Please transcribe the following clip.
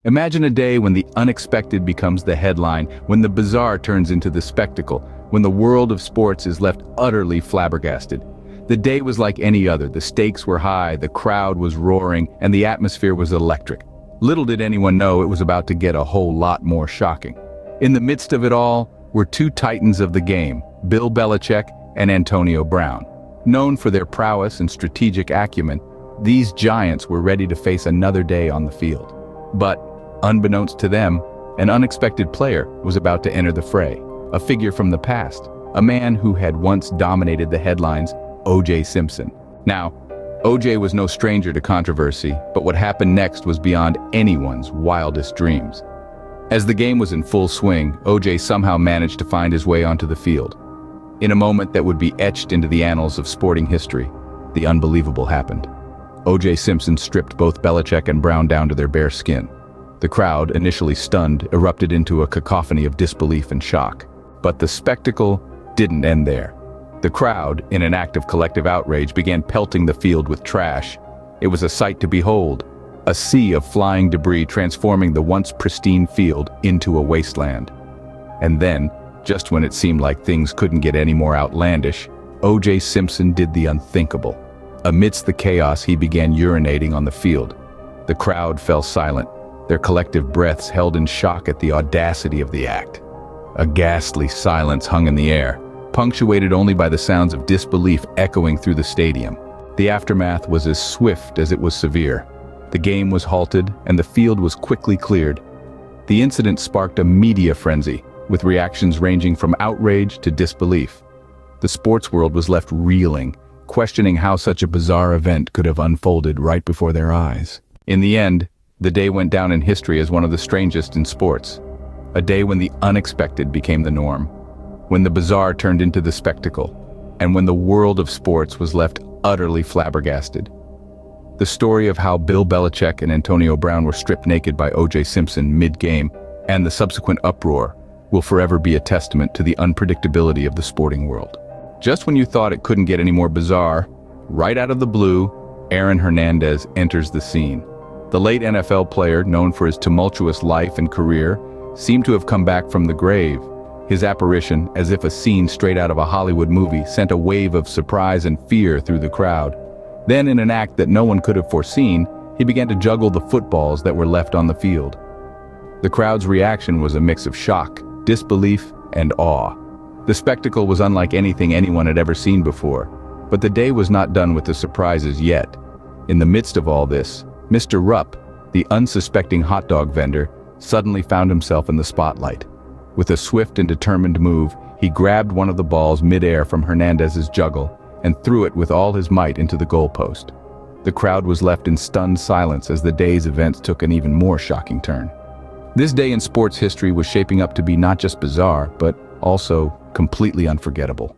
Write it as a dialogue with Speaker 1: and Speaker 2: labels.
Speaker 1: Imagine a day when the unexpected becomes the headline, when the bizarre turns into the spectacle, when the world of sports is left utterly flabbergasted. The day was like any other. The stakes were high, the crowd was roaring, and the atmosphere was electric. Little did anyone know it was about to get a whole lot more shocking. In the midst of it all were two titans of the game, Bill Belichick and Antonio Brown. Known for their prowess and strategic acumen, these giants were ready to face another day on the field. But, unbeknownst to them, an unexpected player was about to enter the fray, a figure from the past, a man who had once dominated the headlines, OJ Simpson. Now, OJ was no stranger to controversy, but what happened next was beyond anyone's wildest dreams. As the game was in full swing, OJ somehow managed to find his way onto the field. In a moment that would be etched into the annals of sporting history, the unbelievable happened. OJ Simpson stripped both Belichick and Brown down to their bare skin. The crowd, initially stunned, erupted into a cacophony of disbelief and shock. But the spectacle didn't end there. The crowd, in an act of collective outrage, began pelting the field with trash. It was a sight to behold, a sea of flying debris transforming the once pristine field into a wasteland. And then, just when it seemed like things couldn't get any more outlandish, OJ Simpson did the unthinkable. Amidst the chaos, he began urinating on the field. The crowd fell silent, their collective breaths held in shock at the audacity of the act. A ghastly silence hung in the air, punctuated only by the sounds of disbelief echoing through the stadium. The aftermath was as swift as it was severe. The game was halted, and the field was quickly cleared. The incident sparked a media frenzy, with reactions ranging from outrage to disbelief. The sports world was left reeling, questioning how such a bizarre event could have unfolded right before their eyes. In the end, the day went down in history as one of the strangest in sports. A day when the unexpected became the norm, when the bizarre turned into the spectacle, and when the world of sports was left utterly flabbergasted. The story of how Bill Belichick and Antonio Brown were stripped naked by OJ Simpson mid-game, and the subsequent uproar, will forever be a testament to the unpredictability of the sporting world. Just when you thought it couldn't get any more bizarre, right out of the blue, Aaron Hernandez enters the scene. The late NFL player, known for his tumultuous life and career, seemed to have come back from the grave. His apparition, as if a scene straight out of a Hollywood movie, sent a wave of surprise and fear through the crowd. Then, in an act that no one could have foreseen, he began to juggle the footballs that were left on the field. The crowd's reaction was a mix of shock, disbelief, and awe. The spectacle was unlike anything anyone had ever seen before, but the day was not done with the surprises yet. In the midst of all this, Mr. Rupp, the unsuspecting hot dog vendor, suddenly found himself in the spotlight. With a swift and determined move, he grabbed one of the balls mid-air from Hernandez's juggle and threw it with all his might into the goalpost. The crowd was left in stunned silence as the day's events took an even more shocking turn. This day in sports history was shaping up to be not just bizarre, but also completely unforgettable.